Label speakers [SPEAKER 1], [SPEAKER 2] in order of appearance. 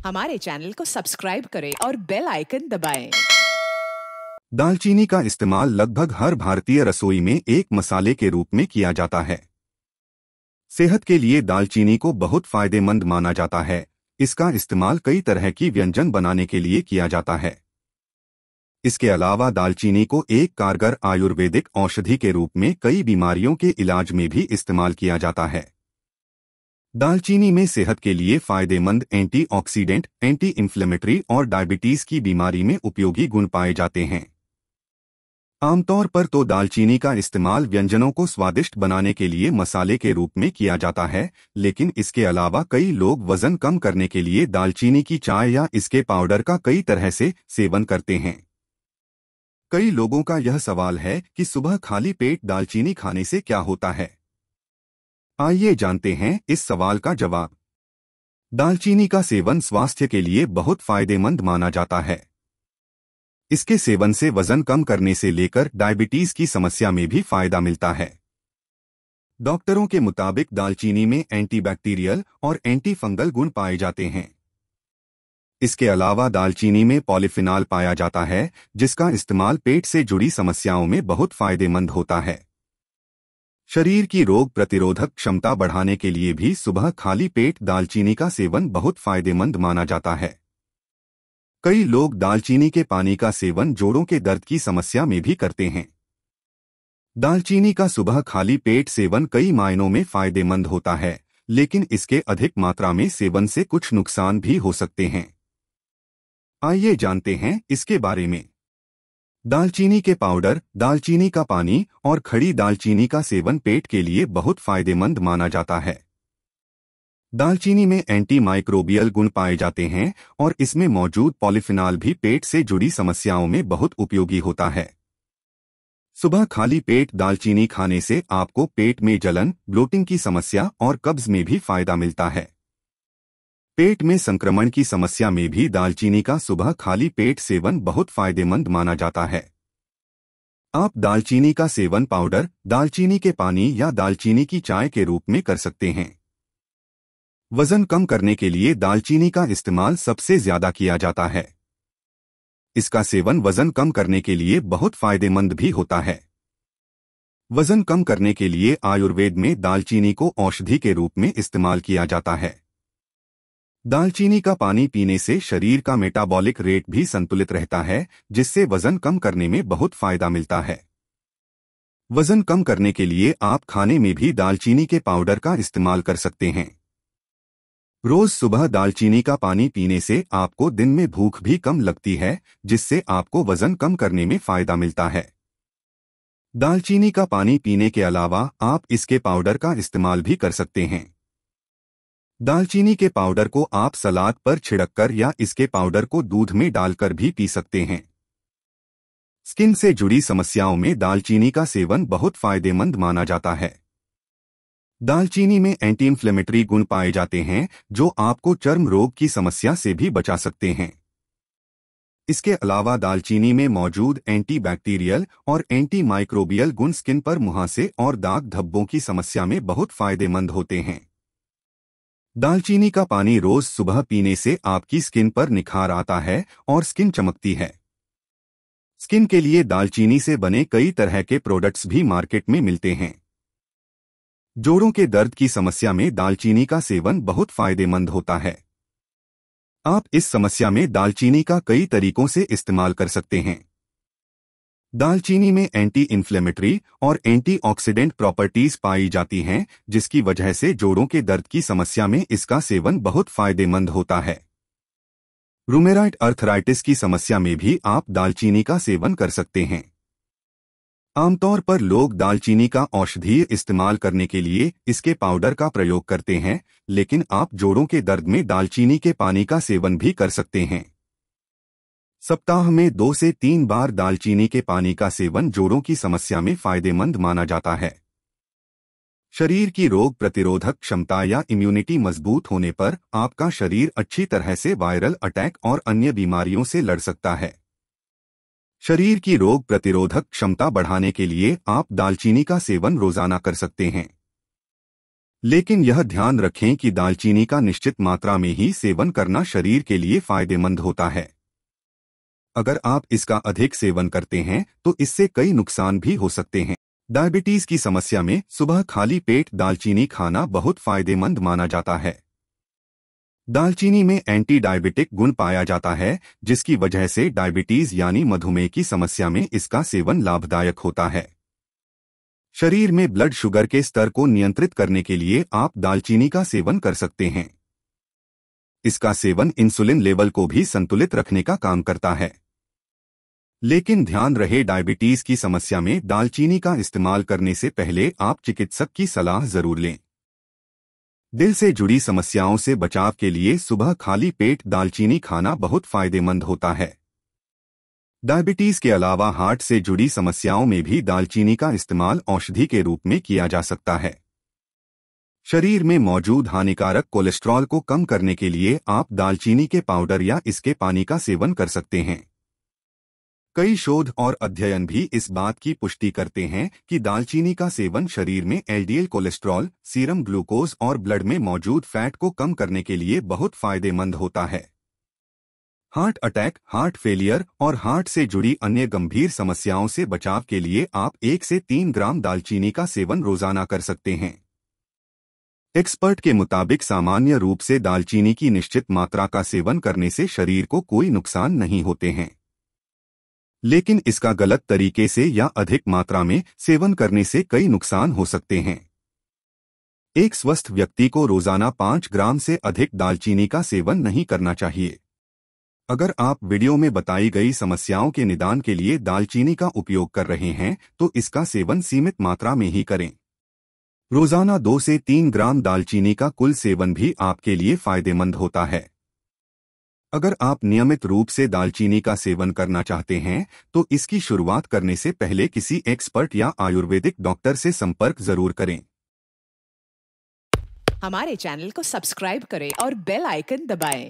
[SPEAKER 1] हमारे चैनल को सब्सक्राइब करें और बेल आइकन दबाएं।
[SPEAKER 2] दालचीनी का इस्तेमाल लगभग हर भारतीय रसोई में एक मसाले के रूप में किया जाता है। सेहत के लिए दालचीनी को बहुत फायदेमंद माना जाता है। इसका इस्तेमाल कई तरह की व्यंजन बनाने के लिए किया जाता है। इसके अलावा दालचीनी को एक कारगर आयुर्वेदिक औषधि के रूप में कई बीमारियों के इलाज में भी इस्तेमाल किया जाता है। दालचीनी में सेहत के लिए फायदेमंद एंटीऑक्सीडेंट, एंटी इन्फ्लेमेटरी और डायबिटीज की बीमारी में उपयोगी गुण पाए जाते हैं। आमतौर पर तो दालचीनी का इस्तेमाल व्यंजनों को स्वादिष्ट बनाने के लिए मसाले के रूप में किया जाता है, लेकिन इसके अलावा कई लोग वजन कम करने के लिए दालचीनी की चाय या इसके पाउडर का कई तरह से सेवन करते हैं। कई लोगों का यह सवाल है कि सुबह खाली पेट दालचीनी खाने से क्या होता है। आइए जानते हैं इस सवाल का जवाब। दालचीनी का सेवन स्वास्थ्य के लिए बहुत फायदेमंद माना जाता है। इसके सेवन से वजन कम करने से लेकर डायबिटीज की समस्या में भी फायदा मिलता है। डॉक्टरों के मुताबिक दालचीनी में एंटीबैक्टीरियल और एंटी फंगल गुण पाए जाते हैं। इसके अलावा दालचीनी में पॉलीफिनॉल पाया जाता है, जिसका इस्तेमाल पेट से जुड़ी समस्याओं में बहुत फायदेमंद होता है। शरीर की रोग प्रतिरोधक क्षमता बढ़ाने के लिए भी सुबह खाली पेट दालचीनी का सेवन बहुत फायदेमंद माना जाता है। कई लोग दालचीनी के पानी का सेवन जोड़ों के दर्द की समस्या में भी करते हैं। दालचीनी का सुबह खाली पेट सेवन कई मायनों में फायदेमंद होता है, लेकिन इसके अधिक मात्रा में सेवन से कुछ नुकसान भी हो सकते हैं। आइए जानते हैं इसके बारे में। दालचीनी के पाउडर, दालचीनी का पानी और खड़ी दालचीनी का सेवन पेट के लिए बहुत फायदेमंद माना जाता है। दालचीनी में एंटी माइक्रोबियल गुण पाए जाते हैं और इसमें मौजूद पॉलीफिनॉल भी पेट से जुड़ी समस्याओं में बहुत उपयोगी होता है। सुबह खाली पेट दालचीनी खाने से आपको पेट में जलन, ब्लोटिंग की समस्या और कब्ज में भी फायदा मिलता है। पेट में संक्रमण की समस्या में भी दालचीनी का सुबह खाली पेट सेवन बहुत फायदेमंद माना जाता है। आप दालचीनी का सेवन पाउडर, दालचीनी के पानी या दालचीनी की चाय के रूप में कर सकते हैं। वजन कम करने के लिए दालचीनी का इस्तेमाल सबसे ज्यादा किया जाता है। इसका सेवन वजन कम करने के लिए बहुत फायदेमंद भी होता है। वजन कम करने के लिए आयुर्वेद में दालचीनी को औषधि के रूप में इस्तेमाल किया जाता है। दालचीनी का पानी पीने से शरीर का मेटाबॉलिक रेट भी संतुलित रहता है, जिससे वजन कम करने में बहुत फायदा मिलता है। वजन कम करने के लिए आप खाने में भी दालचीनी के पाउडर का इस्तेमाल कर सकते हैं। रोज सुबह दालचीनी का पानी पीने से आपको दिन में भूख भी कम लगती है, जिससे आपको वजन कम करने में फायदा मिलता है। दालचीनी का पानी पीने के अलावा आप इसके पाउडर का इस्तेमाल भी कर सकते हैं। दालचीनी के पाउडर को आप सलाद पर छिड़ककर या इसके पाउडर को दूध में डालकर भी पी सकते हैं। स्किन से जुड़ी समस्याओं में दालचीनी का सेवन बहुत फायदेमंद माना जाता है। दालचीनी में एंटी इन्फ्लेमेटरी गुण पाए जाते हैं, जो आपको चर्म रोग की समस्या से भी बचा सकते हैं। इसके अलावा दालचीनी में मौजूद एंटी बैक्टीरियल और एंटी माइक्रोबियल गुण स्किन पर मुहासे और दाग धब्बों की समस्या में बहुत फायदेमंद होते हैं। दालचीनी का पानी रोज सुबह पीने से आपकी स्किन पर निखार आता है और स्किन चमकती है। स्किन के लिए दालचीनी से बने कई तरह के प्रोडक्ट्स भी मार्केट में मिलते हैं। जोड़ों के दर्द की समस्या में दालचीनी का सेवन बहुत फायदेमंद होता है। आप इस समस्या में दालचीनी का कई तरीकों से इस्तेमाल कर सकते हैं। दालचीनी में एंटी इन्फ्लेमेटरी और एंटीऑक्सीडेंट प्रॉपर्टीज पाई जाती हैं, जिसकी वजह से जोड़ों के दर्द की समस्या में इसका सेवन बहुत फायदेमंद होता है। रूमेटॉइड अर्थराइटिस की समस्या में भी आप दालचीनी का सेवन कर सकते हैं। आमतौर पर लोग दालचीनी का औषधीय इस्तेमाल करने के लिए इसके पाउडर का प्रयोग करते हैं, लेकिन आप जोड़ों के दर्द में दालचीनी के पानी का सेवन भी कर सकते हैं। सप्ताह में 2 से 3 बार दालचीनी के पानी का सेवन जोड़ों की समस्या में फायदेमंद माना जाता है। शरीर की रोग प्रतिरोधक क्षमता या इम्यूनिटी मजबूत होने पर आपका शरीर अच्छी तरह से वायरल अटैक और अन्य बीमारियों से लड़ सकता है। शरीर की रोग प्रतिरोधक क्षमता बढ़ाने के लिए आप दालचीनी का सेवन रोजाना कर सकते हैं। लेकिन यह ध्यान रखें कि दालचीनी का निश्चित मात्रा में ही सेवन करना शरीर के लिए फायदेमंद होता है। अगर आप इसका अधिक सेवन करते हैं तो इससे कई नुकसान भी हो सकते हैं। डायबिटीज की समस्या में सुबह खाली पेट दालचीनी खाना बहुत फायदेमंद माना जाता है। दालचीनी में एंटी डायबिटिक गुण पाया जाता है, जिसकी वजह से डायबिटीज यानी मधुमेह की समस्या में इसका सेवन लाभदायक होता है। शरीर में ब्लड शुगर के स्तर को नियंत्रित करने के लिए आप दालचीनी का सेवन कर सकते हैं। इसका सेवन इंसुलिन लेवल को भी संतुलित रखने का काम करता है। लेकिन ध्यान रहे, डायबिटीज की समस्या में दालचीनी का इस्तेमाल करने से पहले आप चिकित्सक की सलाह जरूर लें। दिल से जुड़ी समस्याओं से बचाव के लिए सुबह खाली पेट दालचीनी खाना बहुत फायदेमंद होता है। डायबिटीज के अलावा हार्ट से जुड़ी समस्याओं में भी दालचीनी का इस्तेमाल औषधि के रूप में किया जा सकता है। शरीर में मौजूद हानिकारक कोलेस्ट्रॉल को कम करने के लिए आप दालचीनी के पाउडर या इसके पानी का सेवन कर सकते हैं। कई शोध और अध्ययन भी इस बात की पुष्टि करते हैं कि दालचीनी का सेवन शरीर में एलडीएल कोलेस्ट्रॉल, सीरम ग्लूकोज और ब्लड में मौजूद फैट को कम करने के लिए बहुत फायदेमंद होता है। हार्ट अटैक, हार्ट फेलियर और हार्ट से जुड़ी अन्य गंभीर समस्याओं से बचाव के लिए आप 1 से 3 ग्राम दालचीनी का सेवन रोजाना कर सकते हैं। एक्सपर्ट के मुताबिक सामान्य रूप से दालचीनी की निश्चित मात्रा का सेवन करने से शरीर को कोई नुकसान नहीं होते हैं, लेकिन इसका गलत तरीके से या अधिक मात्रा में सेवन करने से कई नुकसान हो सकते हैं। एक स्वस्थ व्यक्ति को रोजाना 5 ग्राम से अधिक दालचीनी का सेवन नहीं करना चाहिए। अगर आप वीडियो में बताई गई समस्याओं के निदान के लिए दालचीनी का उपयोग कर रहे हैं तो इसका सेवन सीमित मात्रा में ही करें। रोजाना 2 से 3 ग्राम दालचीनी का कुल सेवन भी आपके लिए फायदेमंद होता है। अगर आप नियमित रूप से दालचीनी का सेवन करना चाहते हैं तो इसकी शुरुआत करने से पहले किसी एक्सपर्ट या आयुर्वेदिक डॉक्टर से संपर्क जरूर करें।
[SPEAKER 1] हमारे चैनल को सब्सक्राइब करें और बेल आइकन दबाएं।